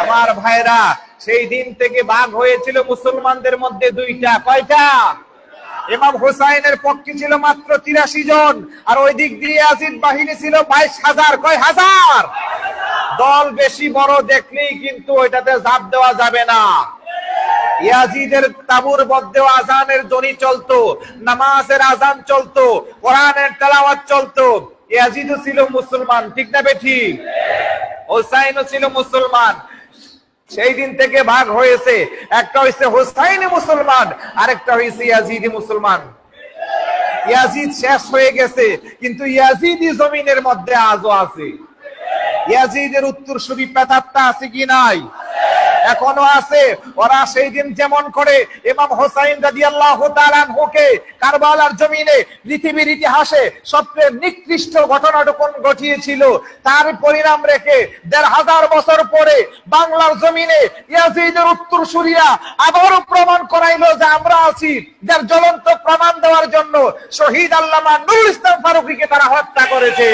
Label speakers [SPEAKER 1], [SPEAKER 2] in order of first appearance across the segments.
[SPEAKER 1] আমার ভাইরা, সেই দিন থেকে ভাগ হয়েছিল মুসলমানদের মধ্যে দুইটা। কয়টা? ইমাম হুসাইনের পক্ষে ছিল মাত্র ৮৩ জন, আর ওই দিক দিয়ে ইয়াজিদ বাহিনী ছিল ২২,০০০। কয় হাজার? দল বেশি বড় দেখলেই কিন্তু ওইটাতে ঝাঁপ দেওয়া যাবে না। ইয়াজিদের তাবুর মধ্যে আজানের ধ্বনি চলতো, নামাজের আজান চলতো, কোরআনের তেলাওয়াত চলতো। ইয়াজিদও ছিল মুসলমান, ঠিক না বেঠিক? হুসাইনও ছিল মুসলমান। সেই দিন থেকে ভাগ হয়েছে, একটা হইছে হুসাইনি মুসলমান, আরেকটা হইছে ইয়াজিদি মুসলমান। ইয়াজিদ শেষ হয়ে গেছে, কিন্তু ইয়াজিদি জমিনের মধ্যে আজও আছে। ইয়াজিদের উত্তরসূরি প্রেতাত্মা আছে কি নাই? এখনো আছে। ওরা সেই দিন যেমন করে ইমাম হুসাইন রাদিয়াল্লাহু তাআলা আনহুকে কারবালার জমিনে পৃথিবীর ইতিহাসে সবচেয়ে নিকৃষ্ট ঘটনাটুকু ঘটিয়েছিল, তার পরিণাম রেখে ১৫০০ বছর পরে বাংলার জমিনে ইয়াজিদের উত্তরসূরিরা আবারও প্রমাণ করাইলো যে আমরা আছি। যার জ্বলন্ত প্রমাণ দেওয়ার জন্য শহীদ আল্লামা নুরুল ইসলাম ফারুকীকে তারা হত্যা করেছে।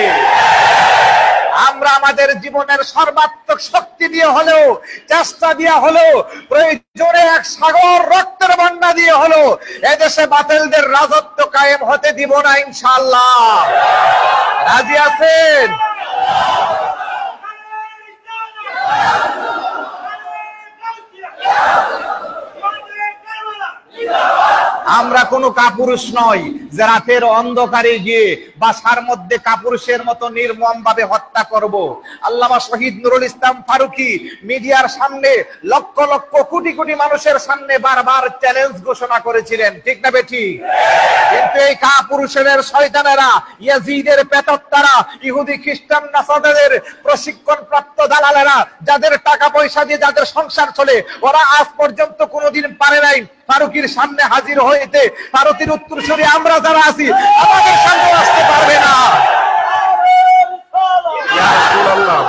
[SPEAKER 1] আমরা আমাদের জীবনের সর্বাত্মক শক্তি দিয়ে হলেও, চেষ্টা দিয়ে হলেও, প্রয়োজনে এক সাগর রক্তের বন্যা দিয়ে হলেও এদেশে বাতিলদের রাজত্ব কায়েম হতে দিব না ইনশাআল্লাহ। রাজি আছেন? আমরা কোনো কাপুরুষ নই যে রাতের অন্ধকারে গিয়ে বাসার মধ্যে কাপুরুষের মতো নির্মম ভাবে হত্যা করব। আল্লামা শহীদ নুরুল ইসলাম ফারুকী মিডিয়ার সামনে লক্ষ লক্ষ কোটি কোটি মানুষের সামনে বারবার চ্যালেঞ্জ ঘোষণা করেছিলেন, ঠিক না বেঠি? কিন্তু এই কাপুরুষের শয়তানেরা, ইয়াজিদের প্রেতাত্মারা, ইহুদি খ্রিস্টান নাসারাদের প্রশিক্ষণ প্রাপ্ত দালালেরা, যাদের টাকা পয়সা দিয়ে যাদের সংসার চলে, ওরা আজ পর্যন্ত কোনোদিন পারে নাই ফারুকীর সামনে হাজির হইতে। ফারুকীর উত্তরসূরি আমরা যারা আছি, আমাদের সামনে আসতে পারবে না। ইয়া রাসূলুল্লাহ,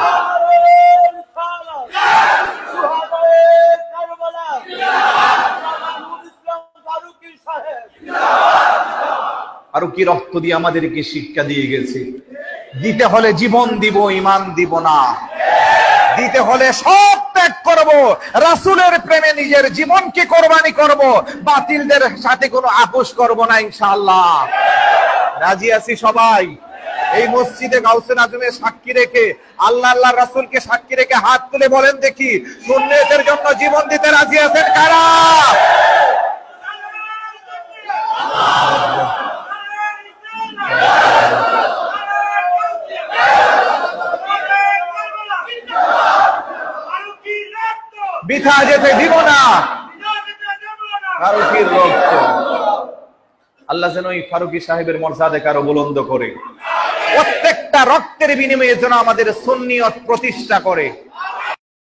[SPEAKER 1] ফারুকী রক্ত দিয়ে আমাদেরকে শিক্ষা দিয়ে গেছে, দিতে হলে জীবন দিব, ঈমান দিব না। দিতে হলে সব ত্যাগ করব, রাসূলের প্রেমে নিজের জীবনকে কোরবানি করব, বাতিলদের সাথে কোনো আপোষ করব না ইনশাআল্লাহ। রাজি আছি সবাই? এই মসজিদে গাউসে আজমের সাক্ষী রেখে, আল্লাহ আল্লাহর রাসূলকে সাক্ষী রেখে হাত তুলে বলেন দেখি, সুন্নতের জন্য জীবন দিতে রাজি আছেন কারা? বৃথা যেতে দিব না ফারুকীর রক্ত। আল্লাহ যেন এই ফারুকী সাহেবের মর্যাদাকে আরো বুলন্দ করে, প্রত্যেকটা রক্তের বিনিময়ে যেন আমাদের সুন্নিয়ত প্রতিষ্ঠা করে।